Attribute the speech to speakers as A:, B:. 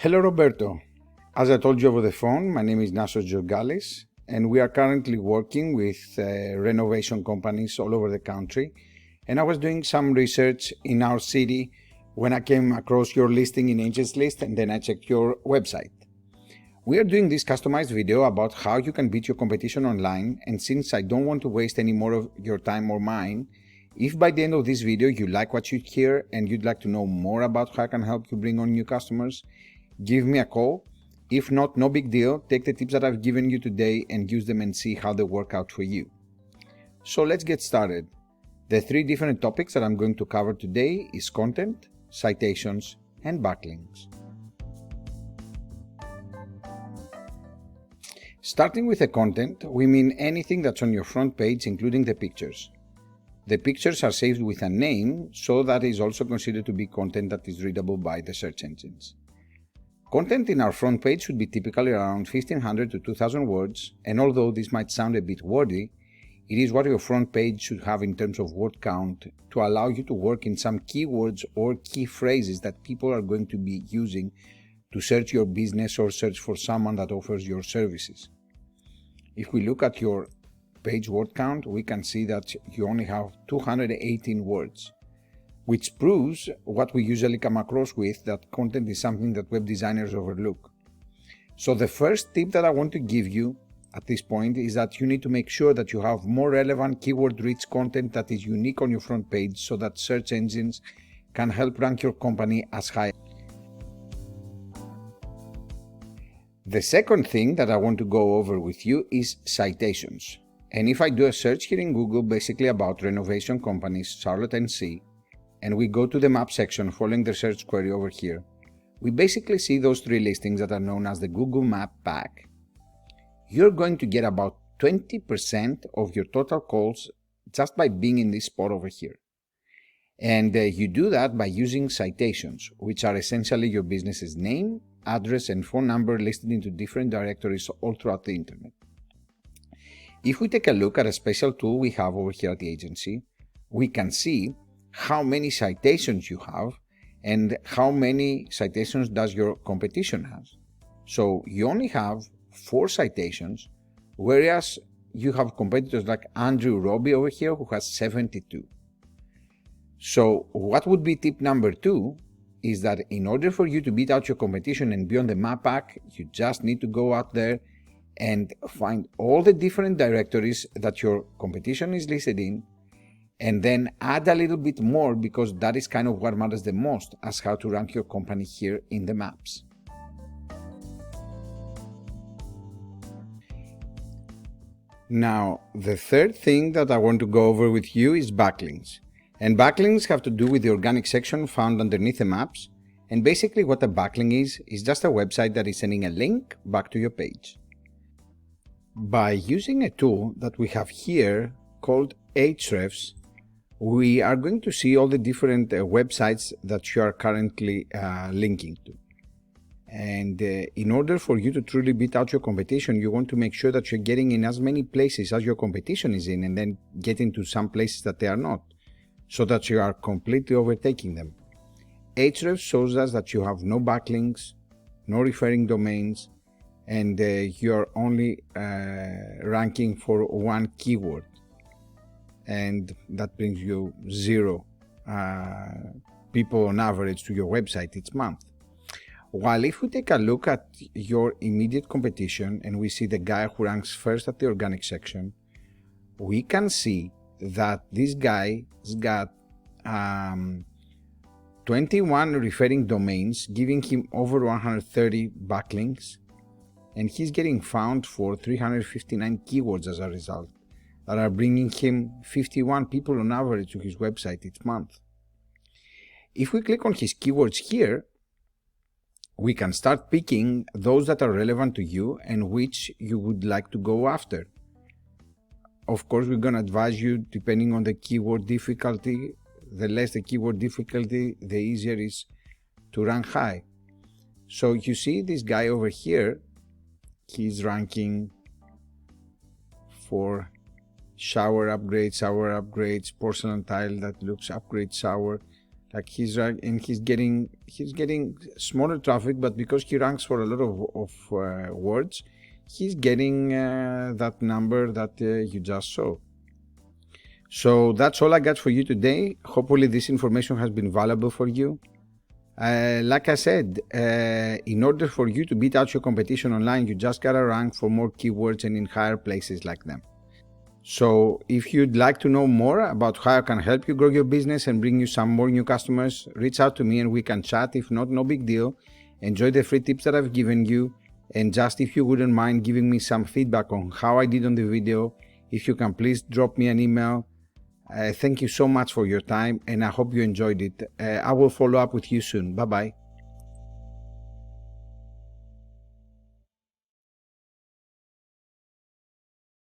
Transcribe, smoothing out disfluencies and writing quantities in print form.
A: Hello Roberto. As I told you over the phone, my name is Nasos Georgalis and we are currently working with renovation companies all over the country. And I was doing some research in our city when I came across your listing in Angels List, and then I checked your website. We are doing this customized video about how you can beat your competition online, and since I don't want to waste any more of your time or mine, if by the end of this video you like what you hear and you'd like to know more about how I can help you bring on new customers, give me a call. If not, no big deal. Take the tips that I've given you today and use them and see how they work out for you. So let's get started. The three different topics that I'm going to cover today is content, citations, and backlinks. Starting with the content, we mean anything that's on your front page, including the pictures. The pictures are saved with a name, so that is also considered to be content that is readable by the search engines. Content in our front page should be typically around 1500 to 2000 words, and although this might sound a bit wordy, it is what your front page should have in terms of word count to allow you to work in some keywords or key phrases that people are going to be using to search your business or search for someone that offers your services. If we look at your page word count, we can see that you only have 218 words. Which proves what we usually come across with, that content is something that web designers overlook. So the first tip that I want to give you at this point is that you need to make sure that you have more relevant keyword-rich content that is unique on your front page so that search engines can help rank your company as high. The second thing that I want to go over with you is citations. And if I do a search here in Google basically about renovation companies, Charlotte NC, and we go to the map section following the search query over here, we basically see those three listings that are known as the Google Map Pack. You're going to get about 20% of your total calls just by being in this spot over here. And you do that by using citations, which are essentially your business's name, address, and phone number listed into different directories all throughout the internet. If we take a look at a special tool we have over here at the agency, we can see how many citations you have and how many citations does your competition have. So you only have 4 citations, whereas you have competitors like Andrew Robbie over here who has 72. So what would be tip number 2 is that in order for you to beat out your competition and be on the map pack, you just need to go out there and find all the different directories that your competition is listed in, and then add a little bit more, because that is kind of what matters the most as how to rank your company here in the maps. Now, the third thing that I want to go over with you is backlinks. And backlinks have to do with the organic section found underneath the maps. And basically what a backlink is just a website that is sending a link back to your page. By using a tool that we have here called Ahrefs, we are going to see all the different websites that you are currently linking to. And in order for you to truly beat out your competition, you want to make sure that you're getting in as many places as your competition is in, and then get into some places that they are not, so that you are completely overtaking them. Ahrefs shows us that you have no backlinks, no referring domains, and you're only ranking for one keyword. And that brings you 0 people on average to your website each month. While if we take a look at your immediate competition and we see the guy who ranks first at the organic section, we can see that this guy has got 21 referring domains, giving him over 130 backlinks, and he's getting found for 359 keywords as a result, that are bringing him 51 people on average to his website each month. If we click on his keywords here, we can start picking those that are relevant to you and which you would like to go after. Of course, we're going to advise you, depending on the keyword difficulty, the less the keyword difficulty, the easier it is to rank high. So you see this guy over here, he's ranking for shower upgrades, porcelain tile that looks upgrade shower, Like and he's getting smaller traffic, but because he ranks for a lot of words, he's getting that number that you just saw. So that's all I got for you today. Hopefully this information has been valuable for you. Like I said, in order for you to beat out your competition online, you just gotta rank for more keywords and in higher places like them. So if you'd like to know more about how I can help you grow your business and bring you some more new customers, reach out to me and we can chat. If not, no big deal. Enjoy the free tips that I've given you. And just if you wouldn't mind giving me some feedback on how I did on the video, if you can please drop me an email. Thank you so much for your time and I hope you enjoyed it. I will follow up with you soon. Bye-bye.